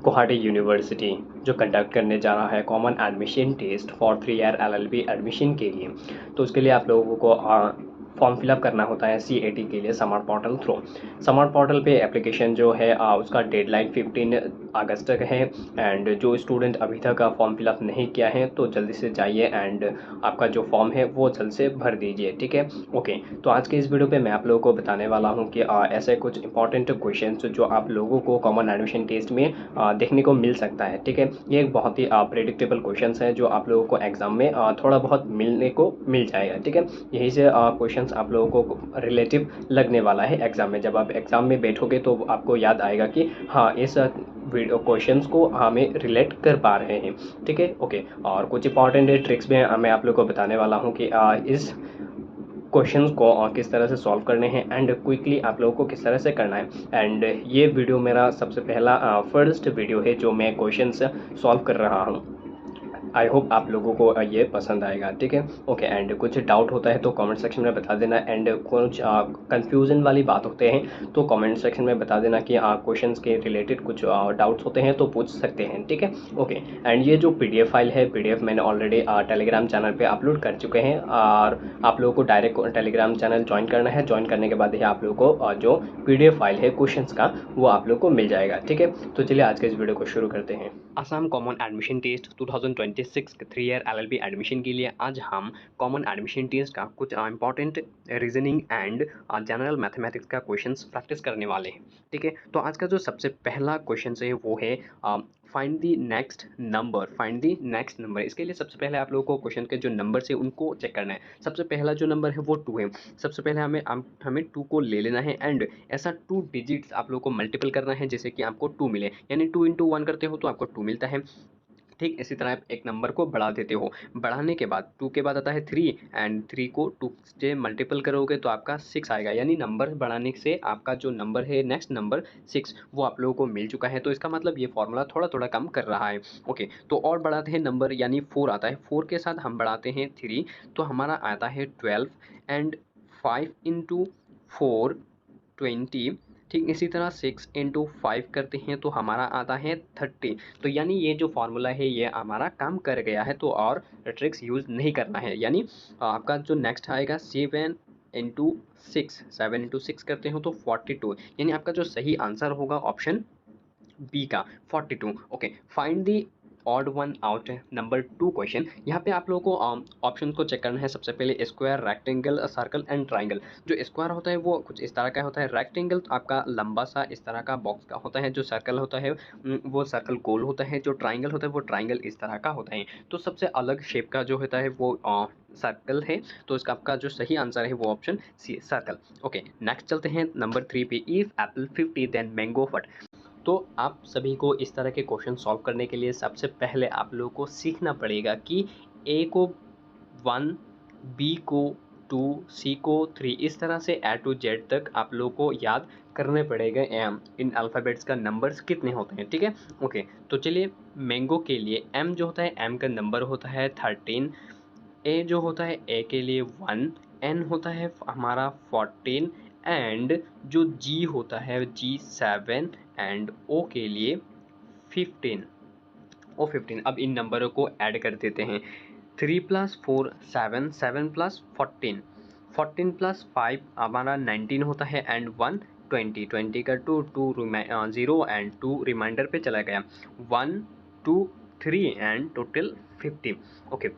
Guwahati university जो conduct करने जा रहा है common admission test for 3 year LLB admission के लिए। तो उसके लिए आप लोगों को फॉर्म फिलअप करना होता है सीएटी के लिए smart portal through. Smart portal पे एप्लीकेशन जो है उसका डेडलाइन 15 अगस्त तक है। एंड जो स्टूडेंट अभी तक फॉर्म फिलअप नहीं किया है तो जल्दी से जाइए एंड आपका जो फॉर्म है वो जल्द से भर दीजिए, ठीक है। ओके, तो आज के इस वीडियो पे मैं आप लोगों को बताने वाला हूँ कि ऐसे कुछ इंपॉर्टेंट क्वेश्चन जो आप लोगों को कॉमन एडमिशन टेस्ट में देखने को मिल सकता है, ठीक है। ये एक बहुत ही प्रेडिक्टेबल क्वेश्चंस है जो आप लोगों को एग्जाम में थोड़ा बहुत मिलने को मिल जाएगा, ठीक है। यही से क्वेश्चंस आप लोगों को रिलेटिव लगने वाला है एग्जाम में। जब आप एग्जाम में बैठोगे तो आपको याद आएगा कि हाँ, इस वीडियो क्वेश्चंस को हमें रिलेट कर पा रहे हैं, ठीक है। ओके, और कुछ इंपॉर्टेंट ट्रिक्स भी मैं आप लोगों को बताने वाला हूँ कि इस क्वेश्चंस को किस तरह से सॉल्व करने हैं एंड क्विकली आप लोगों को किस तरह से करना है। एंड ये वीडियो मेरा सबसे पहला फर्स्ट वीडियो है जो मैं क्वेश्चंस सॉल्व कर रहा हूँ। आई होप आप लोगों को ये पसंद आएगा, ठीक है। ओके, एंड कुछ डाउट होता है तो कमेंट सेक्शन में बता देना। एंड कुछ कंफ्यूजन वाली बात होते हैं तो कमेंट सेक्शन में बता देना कि क्वेश्चंस के रिलेटेड कुछ डाउट्स होते हैं तो पूछ सकते हैं, ठीक है। ओके, एंड ये जो पीडीएफ फाइल है, पीडीएफ मैंने ऑलरेडी टेलीग्राम चैनल पे अपलोड कर चुके हैं और आप लोगों को डायरेक्ट टेलीग्राम चैनल ज्वाइन करना है। ज्वाइन करने के बाद ही आप लोगों को जो पीडीएफ फाइल है क्वेश्चंस का वो आप लोग को मिल जाएगा, ठीक है। तो चलिए आज के इस वीडियो को शुरू करते हैं। Assam common admission test 2026 3 year LLB admission के लिए आज हम कॉमन एडमिशन टेस्ट का कुछ important reasoning and general mathematics का क्वेश्चंस प्रैक्टिस करने वाले हैं, ठीक है। तो आज का जो सबसे पहला क्वेश्चन है वो है find the next number. Find the next number, इसके लिए सबसे पहले आप लोगों को क्वेश्चन के जो नंबर है उनको चेक करना है। सबसे पहला जो नंबर है वो 2 है। सबसे पहले हमें 2 को ले लेना है एंड ऐसा 2 डिजिट्स आप लोगों को मल्टीपल करना है जैसे कि आपको 2 मिले, यानी 2 इंटू 1 करते हो तो आपको 2 मिलता है। ठीक इसी तरह आप एक नंबर को बढ़ा देते हो। बढ़ाने के बाद 2 के बाद आता है 3 एंड 3 को 2 से मल्टीपल करोगे तो आपका 6 आएगा, यानी नंबर बढ़ाने से आपका जो नंबर है नेक्स्ट नंबर 6 वो आप लोगों को मिल चुका है। तो इसका मतलब ये फॉर्मूला थोड़ा थोड़ा कम कर रहा है। ओके, तो और बढ़ाते हैं नंबर, यानी 4 आता है। 4 के साथ हम बढ़ाते हैं 3 तो हमारा आता है 12 एंड 5 इंटू 4 20। ठीक इसी तरह 6 इंटू 5 करते हैं तो हमारा आता है 30। तो यानी ये जो फार्मूला है ये हमारा काम कर गया है, तो और ट्रिक्स यूज़ नहीं करना है। यानी आपका जो नेक्स्ट आएगा 7 इंटू 6, 7 इंटू 6 करते हो तो 42, यानी आपका जो सही आंसर होगा ऑप्शन बी का 42। Okay, find the odd one out number 2 question. यहाँ पे आप लोगों को ऑप्शन को चेक करना है। सबसे पहले square, rectangle, circle and triangle. जो स्क्वायर होता है वो कुछ इस तरह का होता है, रेक्टेंगल आपका लंबा सा इस तरह का बॉक्स का होता है, जो सर्कल होता है वो सर्कल गोल होता है, जो ट्राइंगल होता है वो ट्राइंगल इस तरह का होता है। तो सबसे अलग शेप का जो होता है वो सर्कल है, तो इसका आपका जो सही आंसर है वो option C circle. Okay, next चलते हैं नंबर 3 पे। If apple 50 then mango what. तो आप सभी को इस तरह के क्वेश्चन सॉल्व करने के लिए सबसे पहले आप लोगों को सीखना पड़ेगा कि ए को 1, बी को 2, सी को 3, इस तरह से ए टू जेड तक आप लोगों को याद करने पड़ेगा इन अल्फ़ाबेट्स का नंबर्स कितने होते हैं, ठीक है। ओके, तो चलिए मैंगो के लिए एम जो होता है, एम का नंबर होता है 13। ए जो होता है ए के लिए 1, एन होता है हमारा 14 एंड जो जी होता है जी 7 एंड ओ के लिए 15। ओ 15, अब इन नंबरों को ऐड कर देते हैं। 3 + 4 7, 7 + 14, 14 + 5 हमारा 19 होता है एंड 1 20, 20 का 2 0 एंड 2 रिमाइंडर पे चला गया, 1 2 3 एंड टोटल 50। ओके,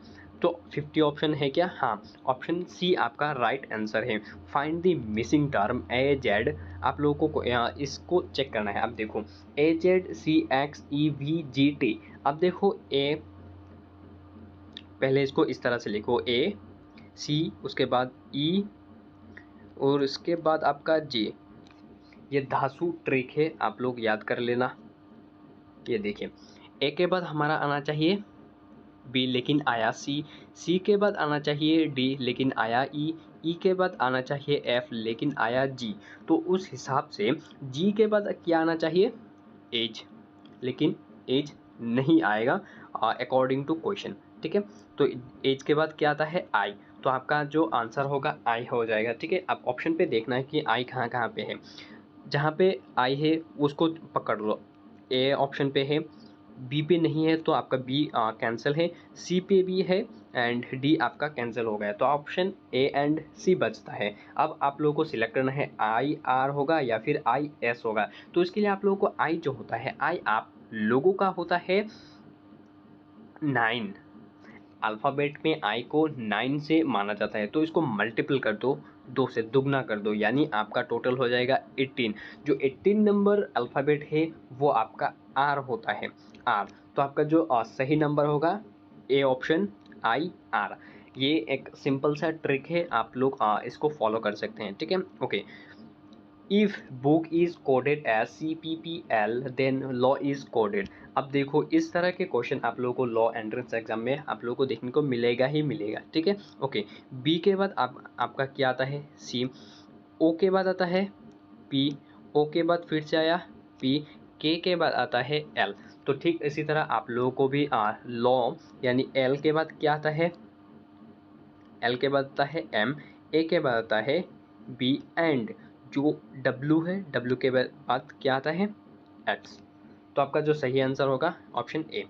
तो 50 ऑप्शन है क्या? हाँ, ऑप्शन सी आपका राइट आंसर है। Find the missing term A Z. आप लोगों को इसको चेक करना है। अब देखो AZCXEVGT। अब देखो ए, पहले इसको इस तरह से लिखो ए सी, उसके बाद ई और उसके बाद आपका जे। ये धासु ट्रिक है, आप लोग याद कर लेना। ये देखिए, ए के बाद हमारा आना चाहिए बी लेकिन आया सी, सी के बाद आना चाहिए डी लेकिन आया ई, ई के बाद आना चाहिए एफ लेकिन आया जी। तो उस हिसाब से जी के बाद क्या आना चाहिए? एज, लेकिन एज नहीं आएगा अकॉर्डिंग टू क्वेश्चन, ठीक है। तो एज के बाद क्या आता है? आई। तो आपका जो आंसर होगा आई हो जाएगा, ठीक है। अब ऑप्शन पे देखना है कि आई कहाँ कहाँ पे है। जहाँ पे आई है उसको पकड़ लो, ए ऑप्शन पे है, बी पे नहीं है तो आपका बी कैंसिल है, सी पे भी है एंड डी आपका कैंसिल हो गया, तो ऑप्शन ए एंड सी बचता है। अब आप लोगों को सिलेक्ट करना है आई आर होगा या फिर आई एस होगा। तो इसके लिए आप लोगों को आई जो होता है, आई आप लोगों का होता है 9, अल्फ़ाबेट में आई को 9 से माना जाता है, तो इसको मल्टीपल कर दो, 2 से दुगना कर दो, यानी आपका टोटल हो जाएगा 18। जो 18 नंबर अल्फ़ाबेट है वो आपका आर होता है, आर। तो आपका जो सही नंबर होगा ए ऑप्शन आई आर। ये एक सिंपल सा ट्रिक है, आप लोग इसको फॉलो कर सकते हैं, ठीक है। Okay, if book is coded as CPPL then law is coded. अब देखो इस तरह के क्वेश्चन आप लोगों को लॉ एंट्रेंस एग्जाम में आप लोगों को देखने को मिलेगा ही मिलेगा, ठीक है। ओके, बी के बाद आपका क्या आता है, सी, ओ के बाद आता है पी, ओ के बाद फिर से आया पी, के बाद आता है एल। तो ठीक इसी तरह आप लोगों को भी लॉ यानी एल के बाद क्या आता है, एल के बाद आता है एम, ए के बाद आता है बी एंड जो डब्ल्यू है, डब्ल्यू के बाद क्या आता है, एक्स। तो आपका जो सही आंसर होगा option A.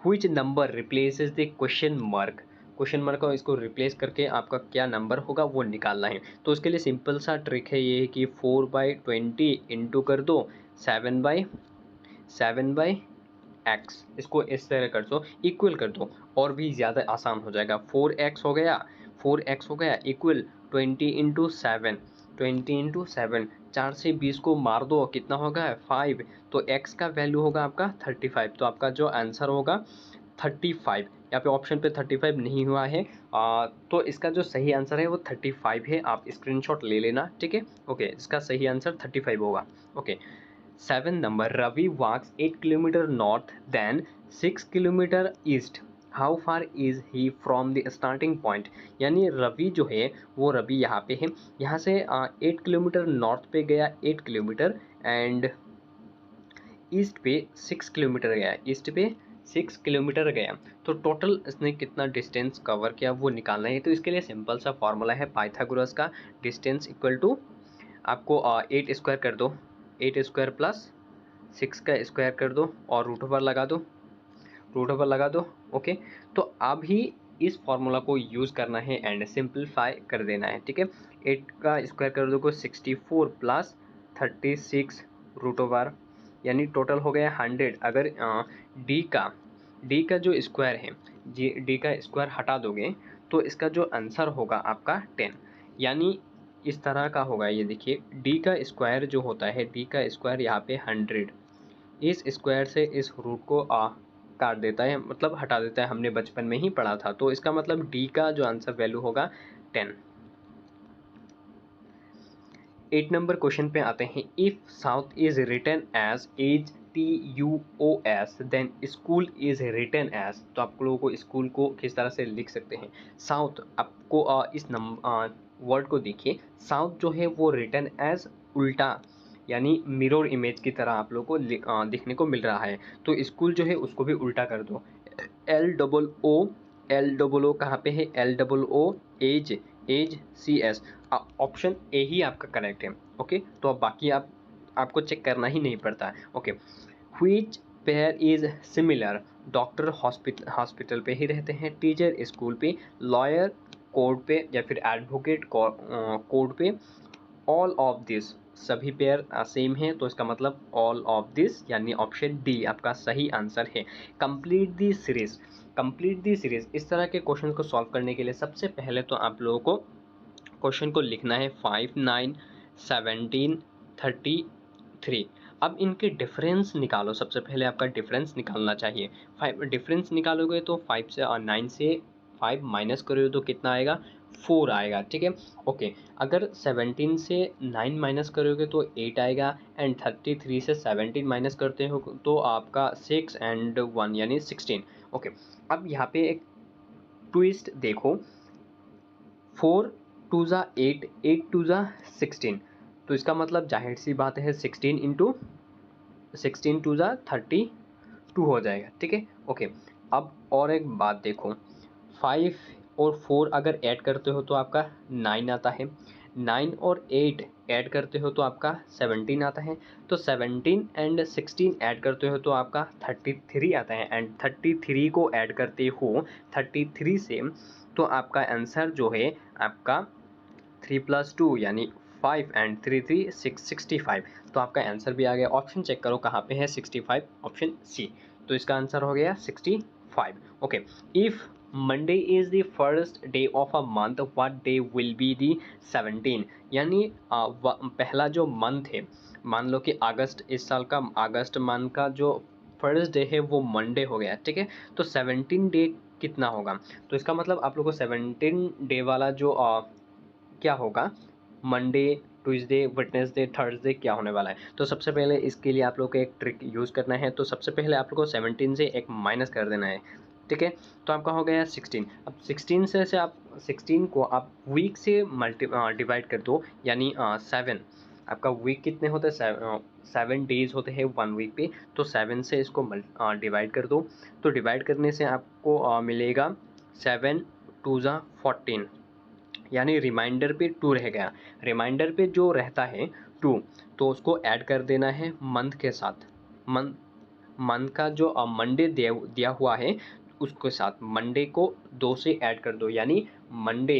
Which number replaces the question mark, question mark को इसको रिप्लेस करके आपका क्या नंबर होगा वो निकालना है। तो उसके लिए सिंपल सा ट्रिक है ये कि 4/20 इंटू कर दो 7/7 एक्स, इसको इस तरह कर दो, इक्वल कर दो, और भी ज़्यादा आसान हो जाएगा। 4x हो गया, 4x हो गया इक्वल 20 × 7, 20 × 7, 4 से 20 को मार दो, कितना होगा 5, तो x का वैल्यू होगा आपका 35। तो आपका जो आंसर होगा 35, यहाँ पे ऑप्शन पे 35 नहीं हुआ है, तो इसका जो सही आंसर है वो 35 है। आप स्क्रीनशॉट ले लेना, ठीक है। ओके, इसका सही आंसर 35 होगा। Okay, 7 number, Ravi walks 8 kilometre north then 6 kilometre east, how far is he from the starting point. यानी रवि जो है वो रवि यहाँ पे है, यहाँ से 8 किलोमीटर नॉर्थ पे गया 8 किलोमीटर एंड ईस्ट पे 6 किलोमीटर गया, ईस्ट पे 6 किलोमीटर गया। तो टोटल इसने कितना डिस्टेंस कवर किया वो निकालना है। तो इसके लिए सिंपल सा फॉर्मूला है पाइथागोरस का, डिस्टेंस इक्वल टू आपको 8 स्क्वायर कर दो, 8 स्क्वायर प्लस 6 का स्क्वायर कर दो और रूट ओवर लगा दो, रूट ओवर लगा दो। ओके, तो अभी इस फॉर्मूला को यूज़ करना है एंड सिंपलीफाई कर देना है, ठीक है। 8 का स्क्वायर कर दो को 64 प्लस 36 रूट ओवर, यानी टोटल हो गया 100। अगर डी का जो स्क्वायर है, डी का स्क्वायर हटा दोगे तो इसका जो आंसर होगा आपका 10, यानी इस तरह का होगा। ये देखिए डी का स्क्वायर जो होता है, डी का स्क्वायर यहाँ पे 100, इस स्क्वायर से इस रूट को काट देता है, मतलब हटा देता है, हमने बचपन में ही पढ़ा था। तो इसका मतलब डी का जो आंसर वैल्यू होगा 10। 8 नंबर क्वेश्चन पे आते हैं, if south is written as HTUOS then school is written as. तो आप लोगों को स्कूल को किस तरह से लिख सकते हैं, साउथ आपको इस वर्ड को देखिए, साउथ जो है वो रिटन एज उल्टा, यानी मिरर इमेज की तरह आप लोगों को दिखने को मिल रहा है। तो स्कूल जो है उसको भी उल्टा कर दो, L O कहाँ पे है, LOO as, as CS, option A ही आपका करेक्ट है। ओके, तो अब बाकी आपको चेक करना ही नहीं पड़ता है। Okay, which pair is similar, doctor hospital पे ही रहते हैं, टीचर स्कूल पे, लॉयर कोर्ट पे या फिर एडवोकेट कोर्ट पे, ऑल ऑफ दिस, सभी पेयर सेम है। तो इसका मतलब ऑल ऑफ दिस, यानी ऑप्शन डी आपका सही आंसर है। Complete the series, complete the series, इस तरह के क्वेश्चन को सॉल्व करने के लिए सबसे पहले तो आप लोगों को क्वेश्चन को लिखना है 5, 9, 17, 33। अब इनके डिफरेंस निकालो, सबसे पहले आपका डिफरेंस निकालना चाहिए। 5 डिफरेंस निकालोगे तो 5 से 9 से 5 माइनस करोगे तो कितना आएगा, 4 आएगा, ठीक है। ओके, अगर 17 से 9 माइनस करोगे तो 8 आएगा एंड 33 से 17 माइनस करते हो तो आपका 6 एंड 1 यानी 16। ओके, अब यहाँ पे एक ट्विस्ट देखो, 4 2 ज़ा 8, 8 2 ज़ा 16, तो इसका मतलब जाहिर सी बात है 16 इंटू 16 2 ज़ा 32 हो जाएगा, ठीक है। ओके, अब और एक बात देखो, 5 और 4 अगर ऐड करते हो तो आपका 9 आता है, 9 और 8 ऐड करते हो तो आपका 17 आता है, तो 17 एंड 16 ऐड करते हो तो आपका 33 आता है, एंड 33 को ऐड करते हो 33 से, तो आपका आंसर जो है आपका 3 + 2 यानी 5 एंड 3 3 6 65। तो आपका आंसर भी आ गया। ऑप्शन चेक करो कहाँ पे है, 65, ऑप्शन सी। तो इसका आंसर हो गया 65। Okay, if Monday is the first day of a month what day will be the 17, यानी पहला जो मंथ है, मान लो कि अगस्त, इस साल का अगस्त मंथ का जो फर्स्ट डे है वो मंडे हो गया, ठीक है। तो 17 डे कितना होगा, तो इसका मतलब आप लोग को 17 डे वाला जो क्या होगा, मंडे, ट्यूसडे, वेडनेसडे, थर्सडे क्या होने वाला है। तो सबसे पहले इसके लिए आप लोग को एक ट्रिक यूज़ करना है। तो सबसे पहले आप लोग को 17 से एक माइनस कर देना है, ठीक है। तो आपका हो गया 16। अब 16 से आप 16 को आप वीक से डिवाइड कर दो, यानी 7। आपका वीक कितने होते हैं, 7 डेज होते हैं 1 वीक पे। तो 7 से इसको डिवाइड कर दो। तो डिवाइड करने से आपको मिलेगा 7 2 ज़ा 14, यानी रिमाइंडर पे 2 रह गया। रिमाइंडर पे जो रहता है 2, तो उसको ऐड कर देना है मंथ के साथ। मंथ का जो मंडे दिया हुआ है उसके साथ मंडे को 2 से ऐड कर दो, यानी मंडे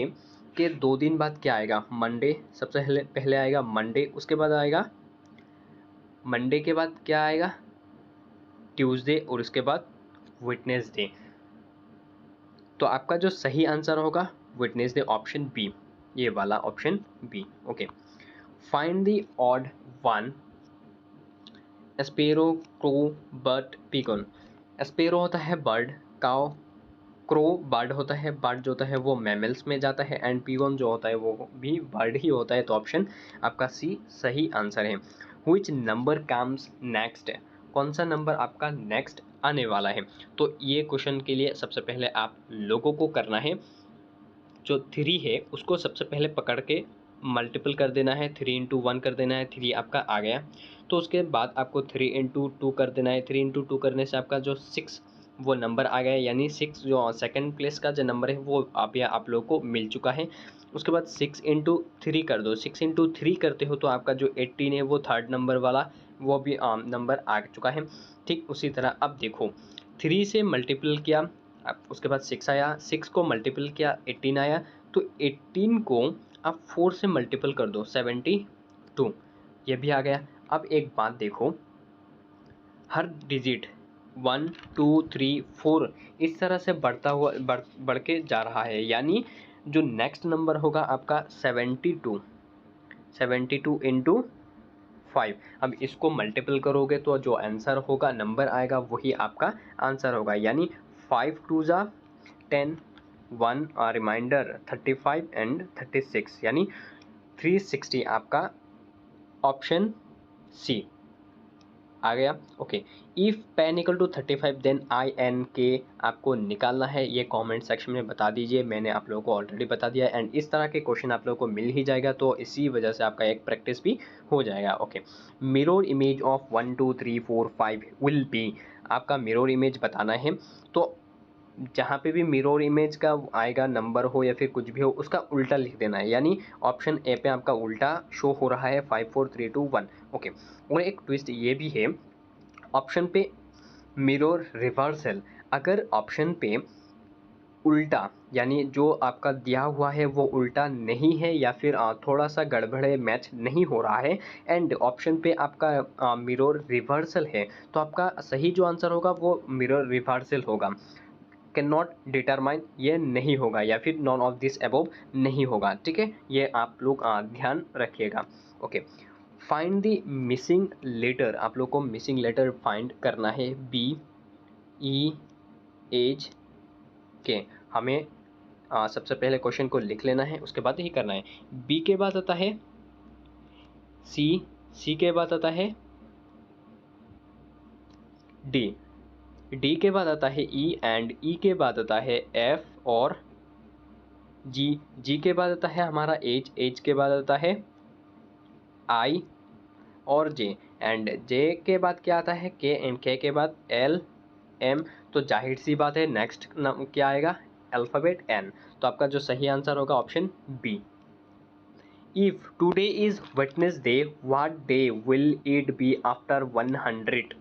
के 2 दिन बाद क्या आएगा, मंडे सबसे पहले आएगा मंडे, उसके बाद आएगा मंडे के बाद क्या आएगा, ट्यूसडे, और उसके बाद वेडनेसडे। तो आपका जो सही आंसर होगा वेडनेसडे, ऑप्शन बी, ये वाला option B. Okay, find the odd one, sparrow, crow, bird, pigeon. Sparrow होता है बर्ड, काउ, क्रो बर्ड होता है, बर्ड जो होता है वो मैमल्स में जाता है, एंड पिगन जो होता है वो भी बर्ड ही होता है। तो ऑप्शन आपका सी सही आंसर है। व्हिच नंबर कम्स नेक्स्ट, कौन सा नंबर आपका नेक्स्ट आने वाला है। तो ये क्वेश्चन के लिए सबसे पहले आप लोगों को करना है, जो 3 है उसको सबसे पहले पकड़ के मल्टीपल कर देना है, 3 इंटू 1 कर देना है, 3 आपका आ गया। तो उसके बाद आपको 3 इंटू 2 कर देना है, 3 इंटू 2 करने से आपका जो 6 वो नंबर आ गया, यानी 6 जो सेकंड प्लेस का जो नंबर है वो आप लोगों को मिल चुका है। उसके बाद 6 इंटू 3 कर दो, 6 इंटू 3 करते हो तो आपका जो 18 है वो थर्ड नंबर वाला वो भी नंबर आ चुका है। ठीक उसी तरह अब देखो, 3 से मल्टीपल किया, अब उसके बाद 6 आया, 6 को मल्टीपल किया 18 आया, तो 18 को आप 4 से मल्टीपल कर दो 72, ये भी आ गया। अब एक बात देखो, हर डिजिट 1 2 3 4 इस तरह से बढ़ता हुआ बढ़ के जा रहा है, यानी जो नेक्स्ट नंबर होगा आपका 72, 72 इंटू 5। अब इसको मल्टीपल करोगे तो जो आंसर होगा, नंबर आएगा, वही आपका आंसर होगा, यानी 5 2 ज़ा 10, 1 रिमाइंडर 35 एंड 36, यानी 360 आपका ऑप्शन सी आ गया। Okay, if pen equal to 35 then I N K आपको निकालना है, ये कमेंट सेक्शन में बता दीजिए, मैंने आप लोगों को ऑलरेडी बता दिया है। एंड इस तरह के क्वेश्चन आप लोगों को मिल ही जाएगा, तो इसी वजह से आपका एक प्रैक्टिस भी हो जाएगा। Okay, mirror image of 1 2 3 4 5 will be, आपका मिरर इमेज बताना है। तो जहाँ पे भी मिरर इमेज का आएगा, नंबर हो या फिर कुछ भी हो, उसका उल्टा लिख देना है, यानी ऑप्शन ए पे आपका उल्टा शो हो रहा है 5 4 3 2 1। ओके, और एक ट्विस्ट ये भी है, ऑप्शन पे मिरर रिवर्सल, अगर ऑप्शन पे उल्टा, यानी जो आपका दिया हुआ है वो उल्टा नहीं है, या फिर थोड़ा सा गड़बड़े मैच नहीं हो रहा है, एंड ऑप्शन पे आपका मिरर रिवर्सल है, तो आपका सही जो आंसर होगा वो मिरर रिवर्सल होगा। कैन नॉट डिटरमाइन, ये नहीं होगा, या फिर नॉन ऑफ दिस अबव नहीं होगा, ठीक है। ये आप लोग ध्यान रखिएगा। Okay, find the missing letter, आप लोग को मिसिंग लेटर फाइंड करना है, बी ई एच के। हमें सबसे पहले क्वेश्चन को लिख लेना है, उसके बाद ही करना है। बी के बाद आता है सी, सी के बाद आता है डी, डी के बाद आता है ई, एंड ई के बाद आता है एफ और जी, जी के बाद आता है हमारा एच, एच के बाद आता है आई और जे, एंड जे के बाद क्या आता है के, एंड के के बाद एल एम। तो जाहिर सी बात है नेक्स्ट क्या आएगा, अल्फ़ाबेट एन। तो आपका जो सही आंसर होगा option B. If today is Wednesday what day will it be after 100?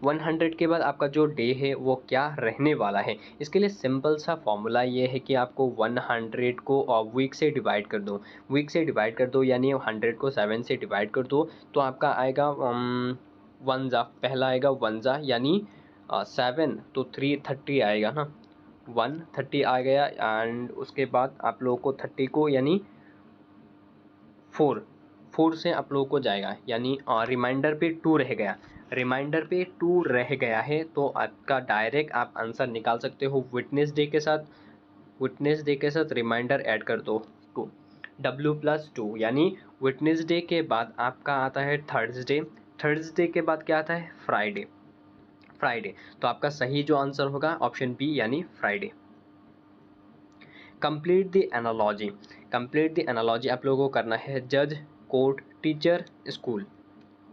100 के बाद आपका जो डे है वो क्या रहने वाला है। इसके लिए सिंपल सा फॉर्मूला ये है कि आपको 100 को वीक से डिवाइड कर दो, वीक से डिवाइड कर दो, यानी 100 को 7 से डिवाइड कर दो तो आपका आएगा वन जा, पहला आएगा वन जा यानी 7 तो 330 आएगा ना, 130 आ गया। एंड उसके बाद आप लोगों को 30 को यानी 4 से आप लोगों को जाएगा, यानी रिमाइंडर पे 2 रह गया, रिमाइंडर पे 2 रह गया है तो आपका डायरेक्ट आप आंसर निकाल सकते हो वेडनेसडे के साथ, वेडनेसडे के साथ रिमाइंडर ऐड कर दो 2, W+2 यानी वेडनेसडे के बाद आपका आता है थर्सडे, थर्सडे के बाद क्या आता है फ्राइडे, फ्राइडे। तो आपका सही जो आंसर होगा ऑप्शन बी यानी Friday. Complete the analogy, complete the analogy आप लोगों को करना है जज, court, teacher, school,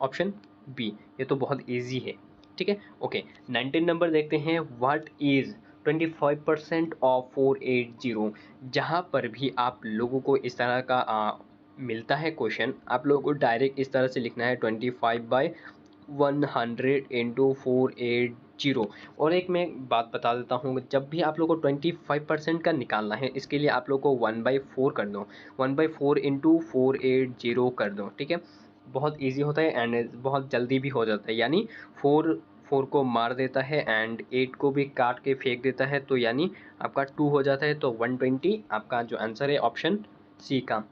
option B. ये तो बहुत इजी है, ठीक है। ओके 19 नंबर देखते हैं, व्हाट इज 25% ऑफ 480? जहाँ पर भी आप लोगों को इस तरह का मिलता है क्वेश्चन, आप लोगों को डायरेक्ट इस तरह से लिखना है 25/100 इंटू 480। और एक मैं बात बता देता हूँ, जब भी आप लोग को 25% का निकालना है इसके लिए आप लोग को 1/4 कर दो, 1/4 इंटू 480 कर दो, ठीक है। बहुत इजी होता है एंड बहुत जल्दी भी हो जाता है, यानी 4 को मार देता है एंड 8 को भी काट के फेंक देता है, तो यानी आपका 2 हो जाता है, तो 120 आपका जो आंसर है ऑप्शन सी का।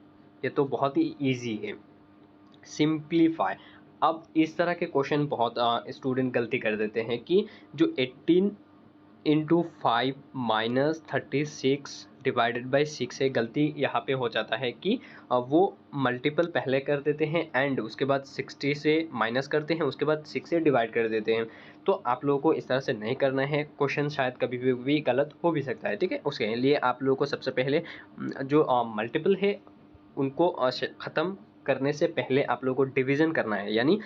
ये तो बहुत ही ईजी है। सिंप्लीफाई, अब इस तरह के क्वेश्चन बहुत स्टूडेंट गलती कर देते हैं कि जो 18 इंटू 5 माइनस 36 डिवाइडेड बाई 6 है, गलती यहाँ पे हो जाता है कि वो मल्टीपल पहले कर देते हैं एंड उसके बाद 60 से माइनस करते हैं, उसके बाद 6 से डिवाइड कर देते हैं। तो आप लोगों को इस तरह से नहीं करना है, क्वेश्चन शायद कभी भी गलत हो भी सकता है, ठीक है। उसके लिए आप लोगों को सबसे पहले जो मल्टीपल है उनको ख़त्म करने से पहले आप लोगों को डिवीज़न करना है, यानी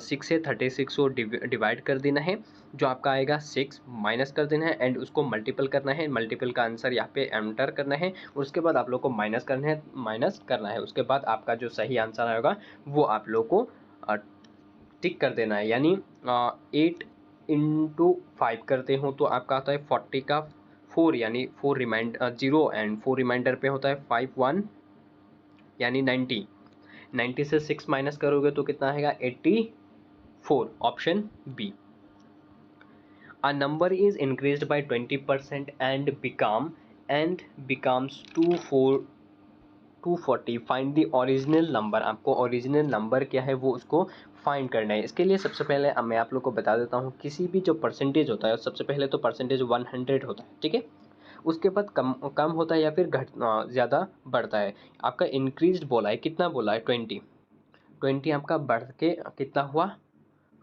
6 से 36 को डिवाइड कर देना है, जो आपका आएगा 6 माइनस कर देना है एंड उसको मल्टीपल करना है, मल्टीपल का आंसर यहाँ पे एंटर करना है, और उसके बाद आप लोग को माइनस करना है, उसके बाद आपका जो सही आंसर आएगा वो आप लोग को टिक कर देना है। यानी 8 इंटू 5 करते हो तो आपका आता है 40 का 4, यानी 4 0 एंड 4 रिमाइंडर पे होता है 5 1 यानी 90, 90 से 6 माइनस करोगे तो कितना आएगा 84, option B. A number is increased by 20% and becomes 240, find the original number. आपको ओरिजिनल नंबर क्या है वो उसको फाइंड करना है। इसके लिए सबसे पहले मैं आप लोग को बता देता हूँ, किसी भी जो परसेंटेज होता है सबसे पहले तो परसेंटेज 100 होता है, ठीक है। उसके बाद कम होता है या फिर ज़्यादा बढ़ता है। आपका इंक्रीज्ड बोला है, कितना बोला है 20 आपका बढ़ के कितना हुआ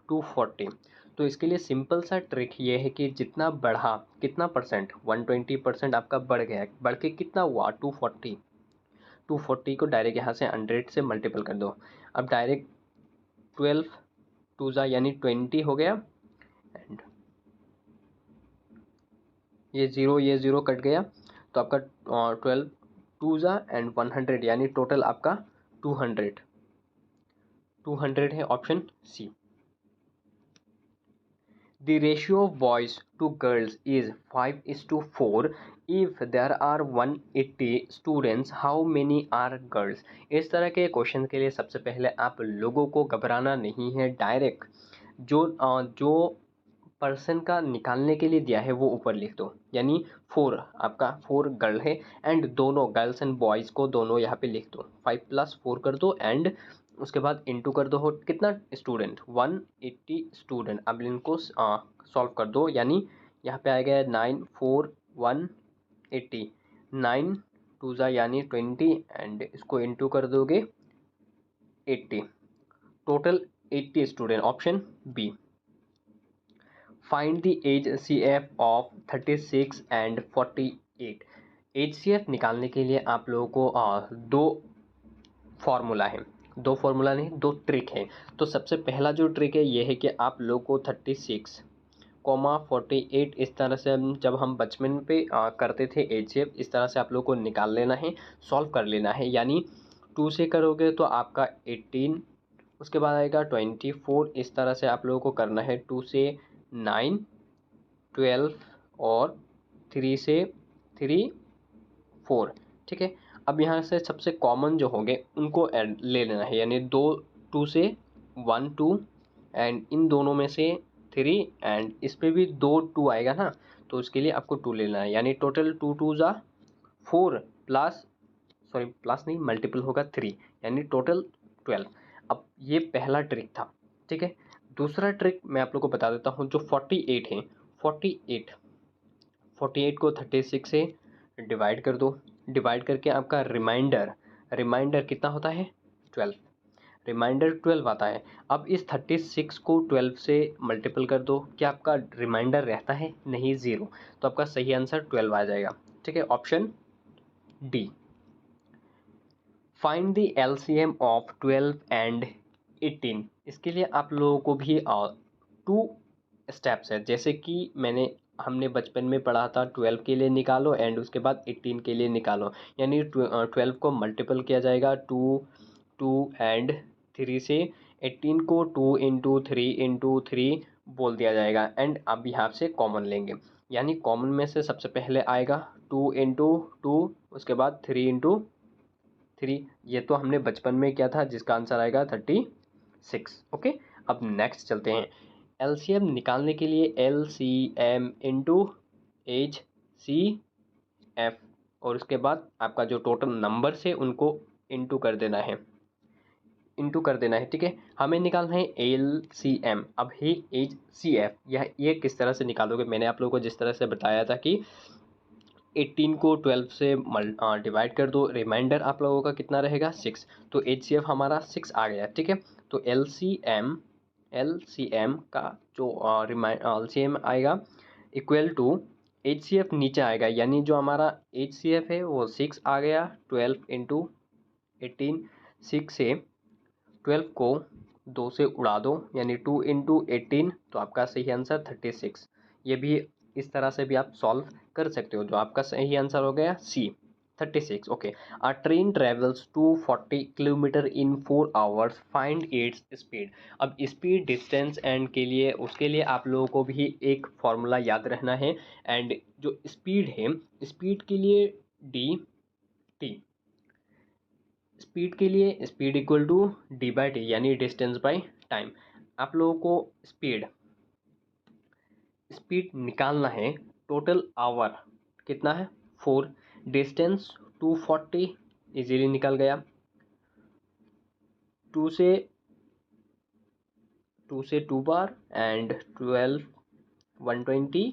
240। तो इसके लिए सिंपल सा ट्रिक ये है कि जितना बढ़ा, कितना परसेंट 120% आपका बढ़ गया, बढ़ के कितना हुआ 240, 240 को डायरेक्ट यहाँ से 100 से मल्टीपल कर दो। अब डायरेक्ट 12 2 जा यानी 20 हो गया एंड ये ज़ीरो कट गया, तो आपका 12 2 जा एंड 100 यानी टोटल आपका 200 है, option C. The ratio of boys to girls is 5:4. If there are 180 students, how many are girls? इस तरह के क्वेश्चन के लिए सबसे पहले आप लोगों को घबराना नहीं है, डायरेक्ट जो पर्सन का निकालने के लिए दिया है वो ऊपर लिख दो, यानी 4 आपका 4 गर्ल है एंड दोनों गर्ल्स एंड बॉयज़ को दोनों यहाँ पे लिख दो, 5+4 कर दो एंड उसके बाद इंटू कर दो, हो कितना स्टूडेंट 180 स्टूडेंट। अब इनको सॉल्व कर दो, यानी यहाँ पे आएगा 9 4 180, 9 2 जा यानी 20 एंड इसको इंटू कर दोगे 80, total 80 student, option B. Find the H CF of 36 and 48। HCF निकालने के लिए आप लोगों को दो फार्मूला है, दो फार्मूला नहीं दो ट्रिक है। तो सबसे पहला जो ट्रिक है ये है कि आप लोग को 36 कोमा 48 इस तरह से जब हम बचपन पे करते थे HCF, इस तरह से आप लोग को निकाल लेना है, सॉल्व कर लेना है। यानी 2 से करोगे तो आपका 18, उसके बाद आएगा 24। इस तरह से आप लोगों को करना है। 2 से 9, 12 और 3 से 3, 4। ठीक है, अब यहाँ से सबसे कॉमन जो होंगे उनको ऐड ले लेना है, यानी 2 से 1 2 एंड इन दोनों में से 3 एंड इस पे भी 2 2 आएगा ना, तो उसके लिए आपको 2 ले लेना है, यानी टोटल 2 2 जा 4 प्लस, सॉरी प्लस नहीं, मल्टीपल होगा 3, यानी टोटल 12। अब ये पहला ट्रिक था। ठीक है, दूसरा ट्रिक मैं आप लोग को बता देता हूँ। जो 48 है, 48 को 36 से डिवाइड कर दो। डिवाइड करके आपका रिमाइंडर कितना होता है? 12। रिमाइंडर 12 आता है। अब इस 36 को 12 से मल्टीपल कर दो। क्या आपका रिमाइंडर रहता है? नहीं, 0। तो आपका सही आंसर 12 आ जाएगा। ठीक है, option D. Find the LCM of 12 and 18। इसके लिए आप लोगों को भी 2 स्टेप्स है, जैसे कि हमने बचपन में पढ़ा था। 12 के लिए निकालो एंड उसके बाद 18 के लिए निकालो, यानी 12 को मल्टीपल किया जाएगा 2 2 एंड 3 से। 18 को 2 इंटू 3 इंटू 3 बोल दिया जाएगा एंड अब यहाँ से कॉमन लेंगे, यानी कॉमन में से सबसे पहले आएगा 2 इंटू 2, उसके बाद 3 इंटू 3। ये तो हमने बचपन में किया था, जिसका आंसर आएगा 36। ओके, अब नेक्स्ट चलते हैं। एलसीएम निकालने के लिए LCM into H C F, और उसके बाद आपका जो टोटल नंबर्स है उनको इंटू कर देना है, ठीक है। हमें निकालना है एलसीएम। अब है एच सी एफ, ये किस तरह से निकालोगे? मैंने आप लोगों को जिस तरह से बताया था कि 18 को 12 से डिवाइड कर दो, रिमाइंडर आप लोगों का कितना रहेगा? 6। तो HCF हमारा 6 आ गया। ठीक है, तो LCM का जो LCM आएगा इक्वल टू HCF नीचे आएगा, यानी जो हमारा HCF है वो 6 आ गया। 12 इंटू 18, 6 से 12 को 2 से उड़ा दो, यानी 2 इंटू 18, तो आपका सही आंसर 36। ये भी इस तरह से भी आप सॉल्व कर सकते हो। जो आपका सही आंसर हो गया सी, 36। ओके, अ ट्रेन ट्रेवल्स 240 किलोमीटर इन 4 आवर्स, फाइंड इट्स स्पीड। अब स्पीड, डिस्टेंस एंड के लिए, उसके लिए आप लोगों को भी एक फॉर्मूला याद रखना है। एंड जो स्पीड है, स्पीड के लिए डी टी, स्पीड के लिए speed equal to D by T, यानी डिस्टेंस बाई टाइम। आप लोगों को स्पीड निकालना है। टोटल आवर कितना है? 4, डिस्टेंस 240 इजीली निकल गया। 2 से 2 बार and 12 120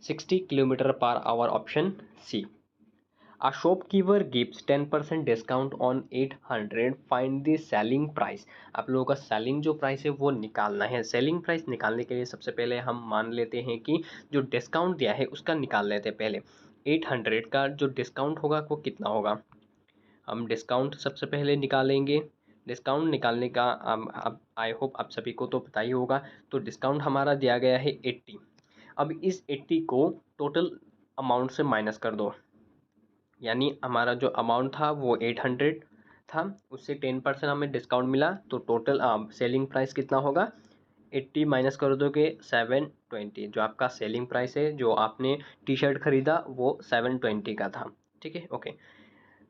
60 kilometre per hour, option C. A shopkeeper gives 10% discount on 800. Find the selling price. आप लोगों का सेलिंग जो प्राइस है वो निकालना है। सेलिंग प्राइस निकालने के लिए सबसे पहले हम मान लेते हैं कि जो डिस्काउंट दिया है उसका निकाल लेते हैं पहले। 800 का जो डिस्काउंट होगा वो कितना होगा? हम डिस्काउंट सबसे पहले निकालेंगे। डिस्काउंट निकालने का अब आई होप आप सभी को तो पता ही होगा। तो डिस्काउंट हमारा दिया गया है 80। अब इस 80 को टोटल अमाउंट से माइनस कर दो, यानी हमारा जो अमाउंट था वो 800 था, उससे 10% हमें डिस्काउंट मिला, तो टोटल सेलिंग प्राइस कितना होगा? 80 माइनस कर दोगे 720। जो आपका सेलिंग प्राइस है, जो आपने टी शर्ट खरीदा वो 720 का था। ठीक है, ओके।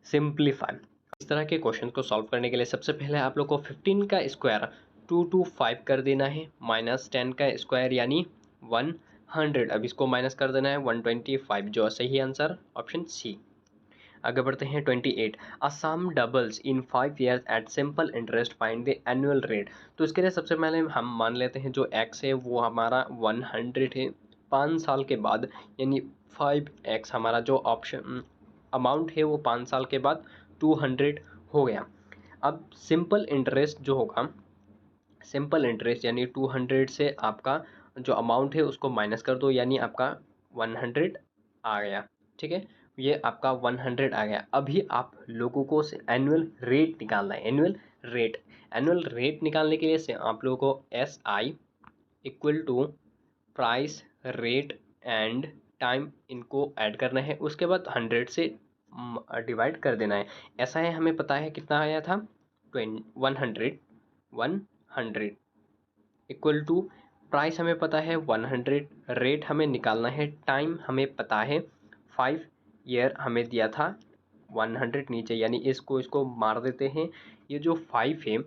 सिंप्लीफाई। इस तरह के क्वेश्चन को सॉल्व करने के लिए सबसे पहले आप लोग को 15 का स्क्वायर 225 कर देना है, माइनस 10 का स्क्वायर यानी 100। अब इसको माइनस कर देना है 125, जो सही आंसर ऑप्शन सी। आगे बढ़ते हैं 28। A sum doubles in 5 years at simple interest, find the annual rate. तो इसके लिए सबसे पहले हम मान लेते हैं जो x है वो हमारा 100 है। 5 साल के बाद, यानी 5x हमारा जो ऑप्शन अमाउंट है वो 5 साल के बाद 200 हो गया। अब सिंपल इंटरेस्ट जो होगा, सिंपल इंटरेस्ट यानी 200 से आपका जो अमाउंट है उसको माइनस कर दो, यानी आपका 100 आ गया। ठीक है, ये आपका 100 आ गया। अभी आप लोगों को एनुअल रेट निकालना है। एनुअल रेट निकालने के लिए से आप लोगों को SI equal to price, rate and time, इनको ऐड करना है। उसके बाद 100 से डिवाइड कर देना है। ऐसा है, हमें पता है कितना आया था 100 इक्वल टू प्राइस हमें पता है 100, रेट हमें निकालना है, टाइम हमें पता है 5 ईयर हमें दिया था 100 नीचे, यानी इसको मार देते हैं। ये जो 5 है,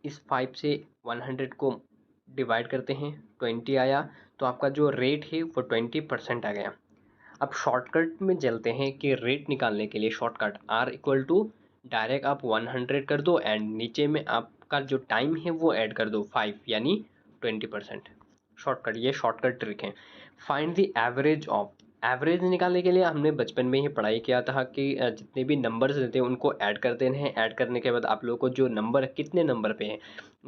इस 5 से 100 को डिवाइड करते हैं, 20 आया, तो आपका जो रेट है वो 20% आ गया। अब शॉर्टकट में चलते हैं कि रेट निकालने के लिए shortcut R equal to direct आप 100 कर दो एंड नीचे में आपका जो टाइम है वो ऐड कर दो 5, यानी 20%। शॉर्टकट, ये शॉर्टकट ट्रिक है। Find the average of, average निकालने के लिए हमने बचपन में ही पढ़ाई किया था कि जितने भी नंबर्स देते हैं उनको ऐड कर देने हैं। ऐड करने के बाद आप लोगों को जो नंबर कितने नंबर पे हैं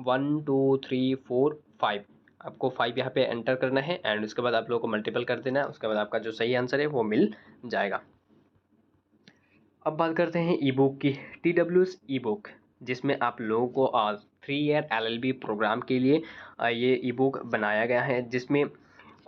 1 2 3 4 5, आपको 5 यहाँ पे एंटर करना है एंड उसके बाद आप लोगों को मल्टीपल कर देना है। उसके बाद आपका जो सही आंसर है वो मिल जाएगा। अब बात करते हैं ई बुक की। TWS ई बुक, जिसमें आप लोगों को 3 ईयर LLB प्रोग्राम के लिए ये ई बुक बनाया गया है, जिसमें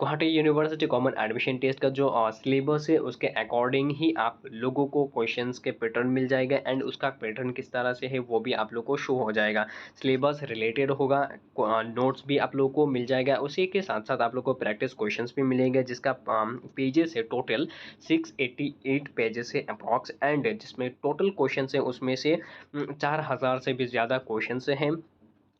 Guwahati university common admission test का जो सिलेबस है उसके अकॉर्डिंग ही आप लोगों को क्वेश्चंस के पैटर्न मिल जाएगा एंड उसका पैटर्न किस तरह से है वो भी आप लोगों को शो हो जाएगा। सिलेबस रिलेटेड होगा, नोट्स भी आप लोगों को मिल जाएगा, उसी के साथ साथ आप लोगों को प्रैक्टिस क्वेश्चंस भी मिलेंगे, जिसका पेजेस है टोटल 688 पेजेस है अप्रॉक्स, एंड जिसमें टोटल क्वेश्चन है उसमें से 4000 से भी ज़्यादा क्वेश्चन हैं।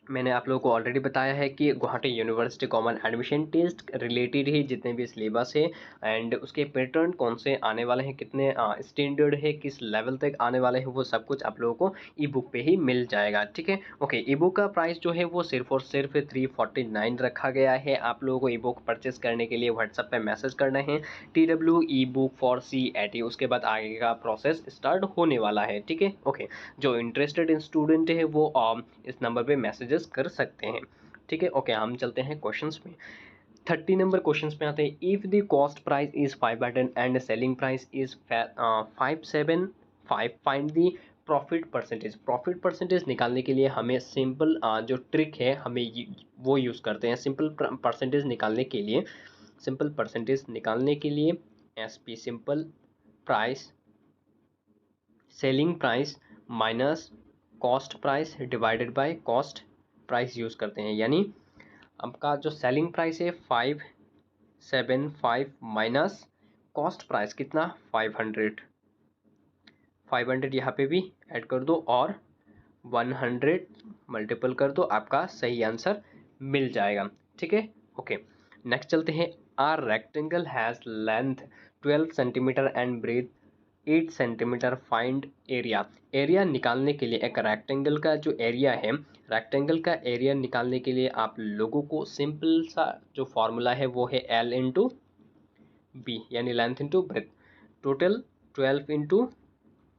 मैंने आप लोगों को ऑलरेडी बताया है कि Guwahati university common admission test related ही जितने भी सिलेबस है एंड उसके पैटर्न कौन से आने वाले हैं, कितने स्टैंडर्ड है, किस लेवल तक आने वाले हैं, वो सब कुछ आप लोगों को ई बुक पे ही मिल जाएगा। ठीक है, ओके। ई बुक का प्राइस जो है वो सिर्फ और सिर्फ 349 रखा गया है। आप लोगों को ई बुक परचेस करने के लिए व्हाट्सएप पे मैसेज करना है TW E book for CAT, उसके बाद आगे का प्रोसेस स्टार्ट होने वाला है। ठीक है, ओके। जो इंटरेस्टेड स्टूडेंट है वो इस नंबर पे मैसेजेस कर सकते हैं। ठीक है, ओके। हम चलते हैं क्वेश्चंस में। 30 नंबर क्वेश्चंस पे आते हैं। If the cost price is 5 and selling price is 575, find the profit percentage. Profit percentage निकालने के लिए हमें सिंपल जो ट्रिक है हमें वो यूज़ करते हैं। सिंपल परसेंटेज निकालने के लिए, सिंपल परसेंटेज निकालने के लिए SP simple price selling price minus cost price divided by cost price use करते हैं। यानी आपका जो सेलिंग प्राइस है 575 माइनस कॉस्ट प्राइस कितना 500 यहाँ पे भी ऐड कर दो और 100 मल्टीपल कर दो, आपका सही आंसर मिल जाएगा। ठीक है, ओके। नेक्स्ट चलते हैं। A rectangle has length 12 centimetre and breadth 8 centimetre, find area. Area निकालने के लिए एक रेक्टेंगल का जो एरिया है, रेक्टेंगल का एरिया निकालने के लिए आप लोगों को सिंपल सा जो फॉर्मूला है वो है L इंटू बी, यानी length into breadth. Total 12 into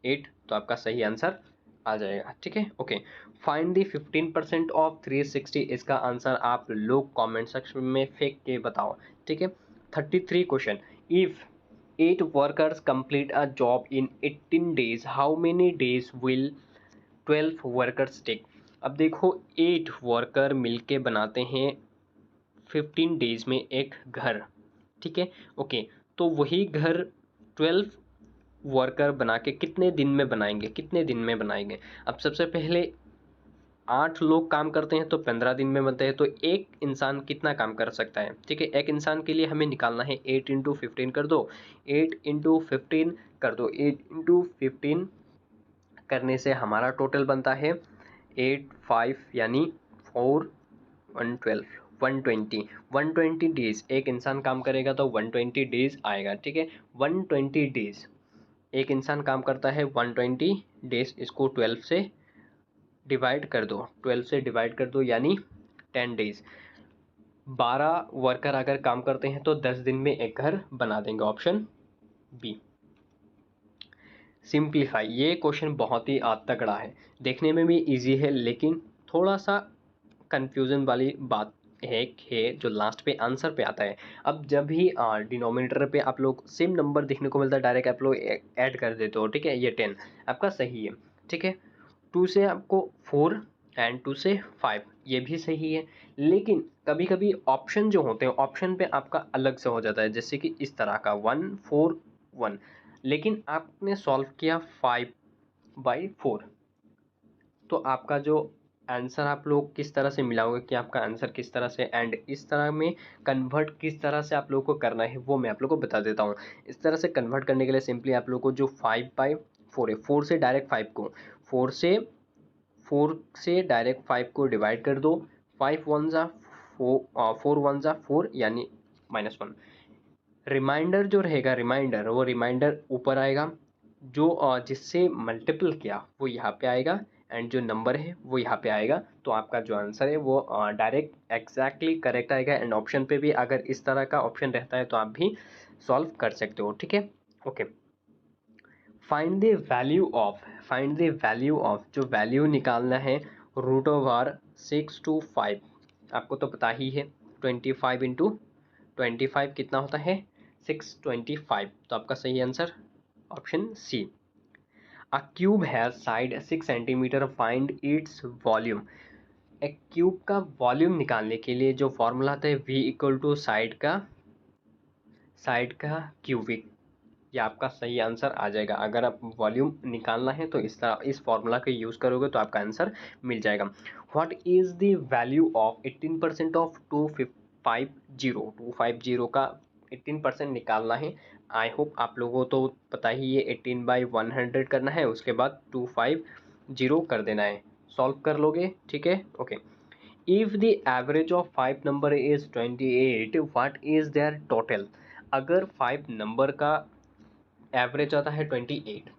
8, तो आपका सही आंसर आ जाएगा। ठीक है, ओके। फाइंड दी 15% ऑफ 360, इसका आंसर आप लोग कमेंट सेक्शन में फेंक के बताओ। ठीक है, 33 question. If 8 workers complete a job in 18 days, how many days will 12 workers take. अब देखो 8 वर्कर मिलके बनाते हैं 15 डेज में एक घर। ठीक है, ओके। तो वही घर 12 वर्कर बना के कितने दिन में बनाएंगे, कितने दिन में बनाएंगे। अब सबसे पहले 8 लोग काम करते हैं तो 15 दिन में बनते हैं, तो एक इंसान कितना काम कर सकता है। ठीक है, एक इंसान के लिए हमें निकालना है 8 इंटू 15 कर दो, 8 इंटू 15 कर दो, 8 इंटू 15 करने से हमारा टोटल बनता है 8 5 यानी 4 112 120 डेज। एक इंसान काम करेगा तो 120 डेज आएगा। ठीक है, 120 डेज एक इंसान काम करता है 120 डेज, इसको 12 से डिवाइड कर दो, 12 से डिवाइड कर दो यानी 10 डेज। 12 वर्कर अगर काम करते हैं तो 10 दिन में एक घर बना देंगे, ऑप्शन बी। सिंप्लीफाई, ये क्वेश्चन बहुत ही तगड़ा है, देखने में भी इजी है लेकिन थोड़ा सा कंफ्यूजन वाली बात है जो लास्ट पे आंसर पे आता है। अब जब भी डिनोमिनेटर पे आप लोग सेम नंबर देखने को मिलता है डायरेक्ट आप लोग ऐड कर देते हो। ठीक है, ये 10 आपका सही है। ठीक है, 2 से आपको 4 एंड 2 से 5, ये भी सही है। लेकिन कभी कभी ऑप्शन जो होते हैं ऑप्शन पे आपका अलग से हो जाता है, जैसे कि इस तरह का 1 4 1, लेकिन आपने सॉल्व किया 5/4। तो आपका जो आंसर आप लोग किस तरह से मिलाओगे कि आपका आंसर किस तरह से, एंड इस तरह में कन्वर्ट किस तरह से आप लोगों को करना है वो मैं आप लोगों को बता देता हूँ। इस तरह से कन्वर्ट करने के लिए सिंपली आप लोगों को जो 5/4 है, 4 से डायरेक्ट 5 को 4 से 4 से डायरेक्ट 5 को डिवाइड कर दो। 5 1 जा 4 1 जा 4 यानी -1। रिमाइंडर जो रहेगा, रिमाइंडर वो रिमाइंडर ऊपर आएगा, जो जिससे मल्टीपल किया वो यहाँ पे आएगा, एंड जो नंबर है वो यहाँ पे आएगा। तो आपका जो आंसर है वो डायरेक्ट एग्जैक्टली करेक्ट आएगा। एंड ऑप्शन पे भी अगर इस तरह का ऑप्शन रहता है तो आप भी सॉल्व कर सकते हो, ठीक है। Okay, find the value of, find the value of, जो वैल्यू निकालना है √6 to 5। आपको तो पता ही है 25 इंटू 25 कितना होता है 625। तो आपका सही answer option C. A cube has side 6 centimetre, find its volume. एक क्यूब का वॉल्यूम निकालने के लिए जो फॉर्मूला आता है V = साइड का क्यूबिक, ये आपका सही आंसर आ जाएगा। अगर आप वॉल्यूम निकालना है तो इस तरह इस फॉर्मूला का यूज़ करोगे तो आपका आंसर मिल जाएगा। What is the value of 18% of 250 का 18% निकालना है। आई होप आप लोगों को तो पता ही है, 18/100 करना है, उसके बाद 250 कर देना है। सॉल्व कर लोगे, ठीक है। Okay, if the average of 5 number is 28, what is their total. अगर 5 नंबर का एवरेज आता है 28,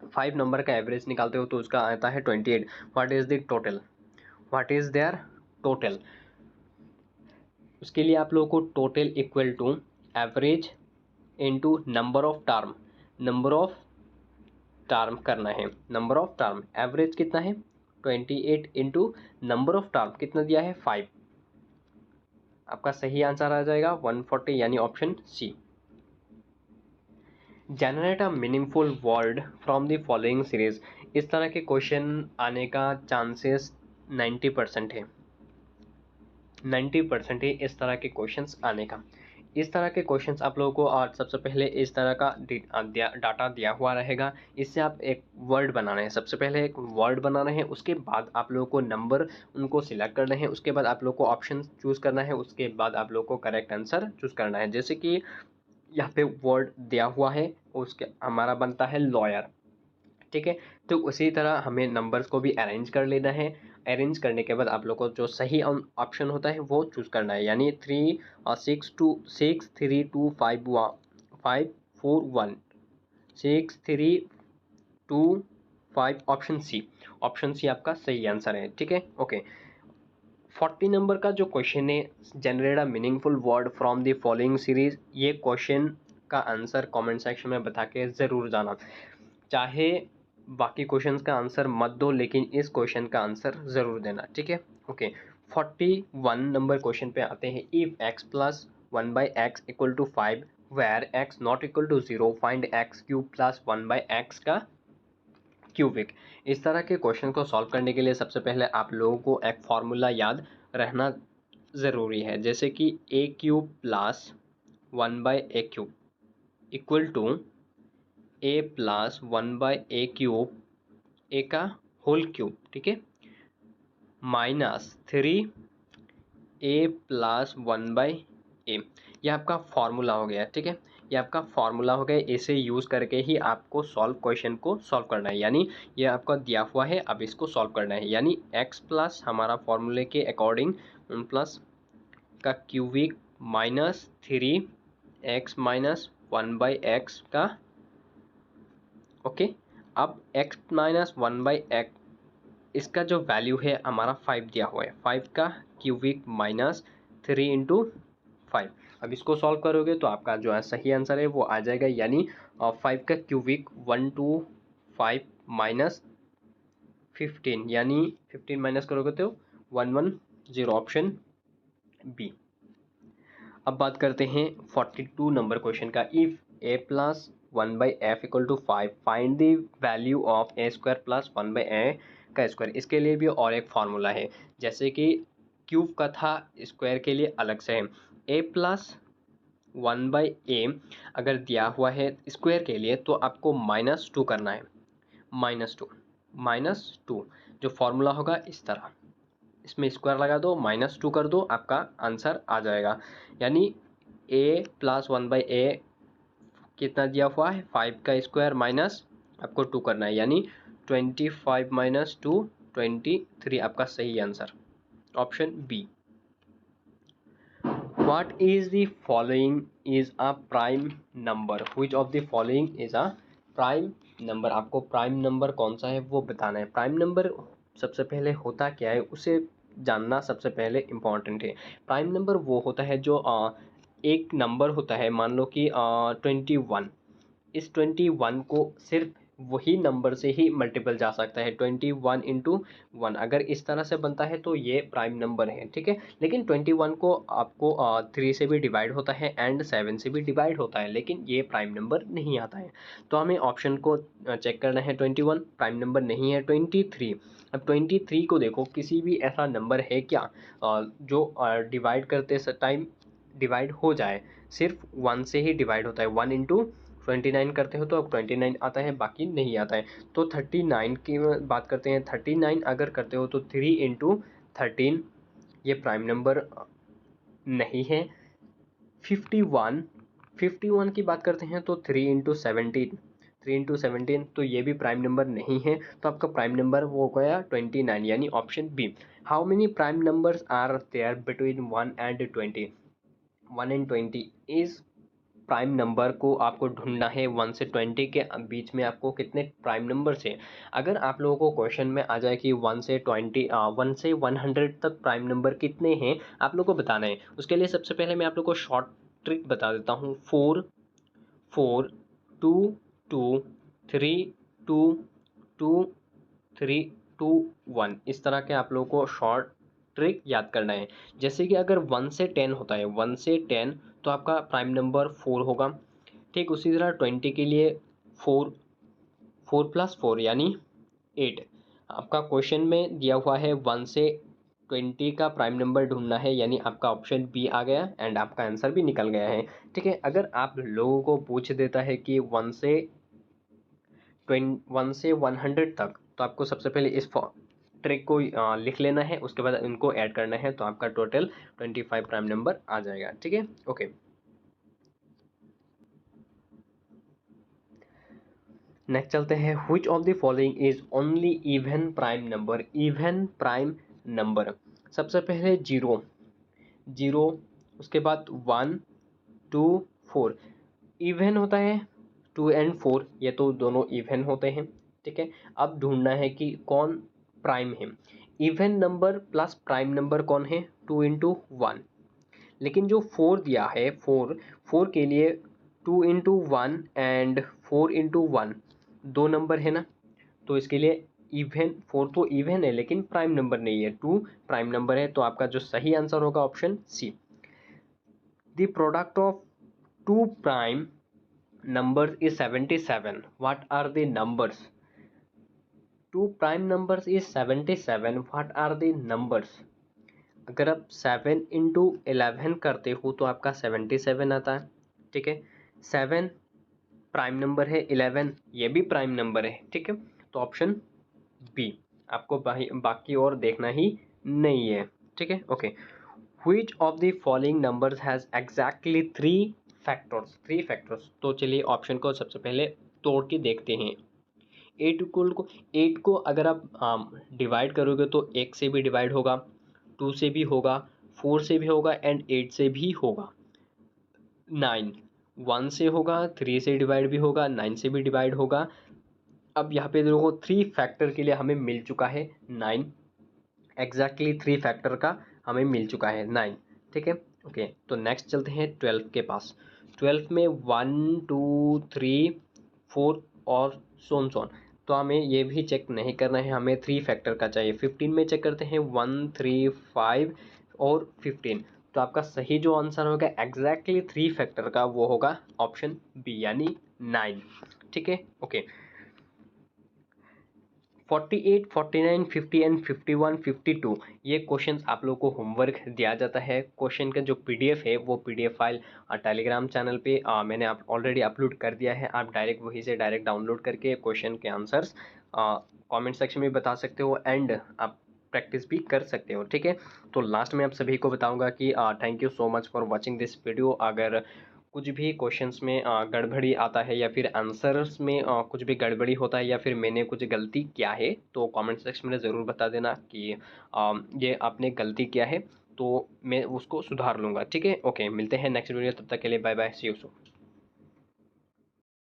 5 नंबर का एवरेज निकालते हो तो उसका आता है 28, what is the total, what is their total. उसके लिए आप लोगों को total equal to average into number of term, number of term करना है। नंबर ऑफ टर्म एवरेज कितना है 28 इंटू नंबर ऑफ टर्म कितना दिया है 5। आपका सही आंसर आ जाएगा 140 यानी option C. Generate a meaningful word from the following series. इस तरह के क्वेश्चन आने का चांसेस 90% है, 90% है इस तरह के क्वेश्चंस आने का। इस तरह के क्वेश्चंस आप लोगों को आज सबसे पहले इस तरह का डाटा दिया हुआ रहेगा। इससे आप एक वर्ड बनाना है, सबसे पहले एक वर्ड बनाना है, उसके बाद आप लोगों को नंबर उनको सिलेक्ट करना है, उसके बाद आप लोग को ऑप्शन चूज़ करना है, उसके बाद आप लोग को करेक्ट आंसर चूज़ करना है। जैसे कि यहाँ पे वर्ड दिया हुआ है, उसके हमारा बनता है लॉयर, ठीक है। तो उसी तरह हमें नंबर्स को भी अरेंज कर लेना है। अरेंज करने के बाद आप लोग को जो सही ऑप्शन होता है वो चूज़ करना है, यानी 3 6 2 6 3 2 5 4 1 6 3 2 5 ऑप्शन सी, ऑप्शन सी आपका सही आंसर है, ठीक है। ओके, 40 नंबर का जो क्वेश्चन है generate a meaningful word from the following series, ये क्वेश्चन का आंसर कमेंट सेक्शन में बता के ज़रूर जाना। चाहे बाकी क्वेश्चंस का आंसर मत दो, लेकिन इस क्वेश्चन का आंसर ज़रूर देना, ठीक है। ओके, 41 नंबर क्वेश्चन पे आते हैं। If x + 1/x = 5 where x not equal to 0, find x³ + 1/x का क्यूबिक। इस तरह के क्वेश्चन को सॉल्व करने के लिए सबसे पहले आप लोगों को एक फार्मूला याद रहना ज़रूरी है, जैसे कि a³ + 1/a³ equal to a + 1/a³ a का होल क्यूब, ठीक है, -3 a + 1/a। यह आपका फार्मूला हो गया, ठीक है। ये आपका फार्मूला हो गया, इसे यूज़ करके ही आपको क्वेश्चन को सॉल्व करना है, यानी ये आपका दिया हुआ है, अब इसको सॉल्व करना है। यानी x प्लस हमारा फार्मूले के अकॉर्डिंग प्लस का क्यूबिक -3x - 1/x का, ओके। अब x - 1/x इसका जो वैल्यू है हमारा 5 दिया हुआ है, 5 का क्यूबिक -3 × 5। अब इसको सॉल्व करोगे तो आपका जो है सही आंसर है वो आ जाएगा, यानी 5 का क्यूबिक 125 - 15, यानी 15 माइनस करोगे तो 110, ऑप्शन बी। अब बात करते हैं 42 नंबर क्वेश्चन का। If a + 1/f equal to 5, find the value of a square plus 1/a का स्क्वायर। इसके लिए भी और एक फार्मूला है, जैसे कि क्यूब का था, स्क्वायर के लिए अलग से है। a प्लस 1/a अगर दिया हुआ है स्क्वायर के लिए तो आपको -2 करना है, -2 जो फॉर्मूला होगा इस तरह, इसमें स्क्वायर लगा दो, -2 कर दो, आपका आंसर आ जाएगा। यानी a प्लस 1/a कितना दिया हुआ है, 5 का स्क्वायर माइनस आपको 2 करना है, यानी 25 माइनस 2 23 आपका सही answer, option B. What is the following is a prime number? Which of the following is a prime number? आपको प्राइम नंबर कौन सा है वो बताना है। प्राइम नंबर सबसे पहले होता क्या है उसे जानना सबसे पहले इम्पॉर्टेंट है। प्राइम नंबर वो होता है जो एक नंबर होता है, मान लो कि 21, इस 21 को सिर्फ वही नंबर से ही मल्टीपल जा सकता है, 21 इंटू 1 अगर इस तरह से बनता है तो ये प्राइम नंबर है, ठीक है। लेकिन 21 को आपको 3 से भी डिवाइड होता है एंड 7 से भी डिवाइड होता है, लेकिन ये प्राइम नंबर नहीं आता है। तो हमें ऑप्शन को चेक करना है, 21 प्राइम नंबर नहीं है, 23। अब 23 को देखो, किसी भी ऐसा नंबर है क्या जो डिवाइड करते टाइम डिवाइड हो जाए, सिर्फ 1 से ही डिवाइड होता है, 1 इंटू 29 करते हो तो अब 29 आता है, बाकी नहीं आता है। तो 39 की बात करते हैं, 39 अगर करते हो तो 3 इंटू 13, ये प्राइम नंबर नहीं है। 51 की बात करते हैं तो 3 इंटू 17 तो ये भी प्राइम नंबर नहीं है। तो आपका प्राइम नंबर वो हो गया 29, यानी option B. How many prime numbers are there between 1 and 20? 1 and 20 is prime number को आपको ढूंढना है। 1 से 20 के बीच में आपको कितने प्राइम नंबर से, अगर आप लोगों को क्वेश्चन में आ जाए कि 1 से 100 तक प्राइम नंबर कितने हैं आप लोगों को बताना है, उसके लिए सबसे पहले मैं आप लोगों को शॉर्ट ट्रिक बता देता हूँ। 4 4 2 2 3 2 2 3 2 1 इस तरह के आप लोगों को शॉर्ट ट्रिक याद करना है। जैसे कि अगर 1 से 10 होता है, 1 से 10 तो आपका प्राइम नंबर 4 होगा, ठीक। उसी तरह 20 के लिए 4 प्लस 4 यानी 8। आपका क्वेश्चन में दिया हुआ है 1 से 20 का प्राइम नंबर ढूंढना है, यानी आपका ऑप्शन बी आ गया एंड आपका आंसर भी निकल गया है, ठीक है। अगर आप लोगों को पूछ देता है कि 1 से 100 तक, तो आपको सबसे पहले इस ट्रिक को लिख लेना है, उसके बाद इनको ऐड करना है, तो आपका टोटल 25 प्राइम नंबर आ जाएगा, ठीक है। ओके, नेक्स्ट चलते हैं। Which of the following is only even prime number? Even prime number, सबसे पहले 0, उसके बाद 1 2 4 इवन होता है, 2 एंड 4 ये तो दोनों इवन होते हैं, ठीक है। अब ढूंढना है कि कौन प्राइम है। Even number plus prime number कौन है? 2 इंटू 1। लेकिन जो 4 दिया है, 4 के लिए 2 इंटू 1 एंड 4 इंटू 1 दो नंबर है ना, तो इसके लिए इवन 4 तो इवन है लेकिन प्राइम नंबर नहीं है, 2 प्राइम नंबर है। तो आपका जो सही आंसर होगा option C. The product of 2 prime numbers is 77. What are the numbers? 2 prime numbers is 77. What are the numbers? अगर आप 7 इंटू 11 करते हो तो आपका 77 आता है, ठीक है। 7 प्राइम नंबर है, 11 ये भी प्राइम नंबर है, ठीक है। तो ऑप्शन बी, आपको बाकी और देखना ही नहीं है, ठीक है। Okay, Which of the following numbers has exactly 3 factors? तो चलिए ऑप्शन को सबसे पहले तोड़ के देखते हैं। 8 को अगर आप डिवाइड करोगे तो 1 से भी डिवाइड होगा, 2 से भी होगा, 4 से भी होगा एंड 8 से भी होगा। 9 1 से होगा, 3 से डिवाइड भी होगा, 9 से भी डिवाइड होगा। अब यहाँ पे देखो 3 फैक्टर के लिए हमें मिल चुका है 9, एग्जैक्टली 3 फैक्टर का हमें मिल चुका है 9, ठीक है। ओके, तो नेक्स्ट चलते हैं 12 के पास। 12 में 1 2 3 4 और सोन तो हमें ये भी चेक नहीं करना है, हमें 3 फैक्टर का चाहिए। 15 में चेक करते हैं 1 3 5 और 15, तो आपका सही जो आंसर होगा एग्जैक्टली 3 फैक्टर का वो होगा ऑप्शन बी यानी 9। ठीक है, ओके। 48, 49, 50 एंड 51, 52 ये क्वेश्चंस आप लोगों को होमवर्क दिया जाता है। क्वेश्चन का जो पीडीएफ है वो पीडीएफ फाइल टेलीग्राम चैनल पे मैंने आप ऑलरेडी अपलोड कर दिया है। आप डायरेक्ट वहीं से डायरेक्ट डाउनलोड करके क्वेश्चन के आंसर्स कमेंट सेक्शन में बता सकते हो एंड आप प्रैक्टिस भी कर सकते हो। ठीक है, तो लास्ट में आप सभी को बताऊंगा कि thank you so much for watching this video. अगर कुछ भी क्वेश्चंस में गड़बड़ी आता है या फिर आंसर्स में कुछ भी गड़बड़ी होता है या फिर मैंने कुछ गलती किया है तो कमेंट सेक्शन में ज़रूर बता देना कि ये आपने गलती किया है, तो मैं उसको सुधार लूँगा। ठीक है, ओके, मिलते हैं नेक्स्ट वीडियो, तब तक के लिए bye bye, see you soon.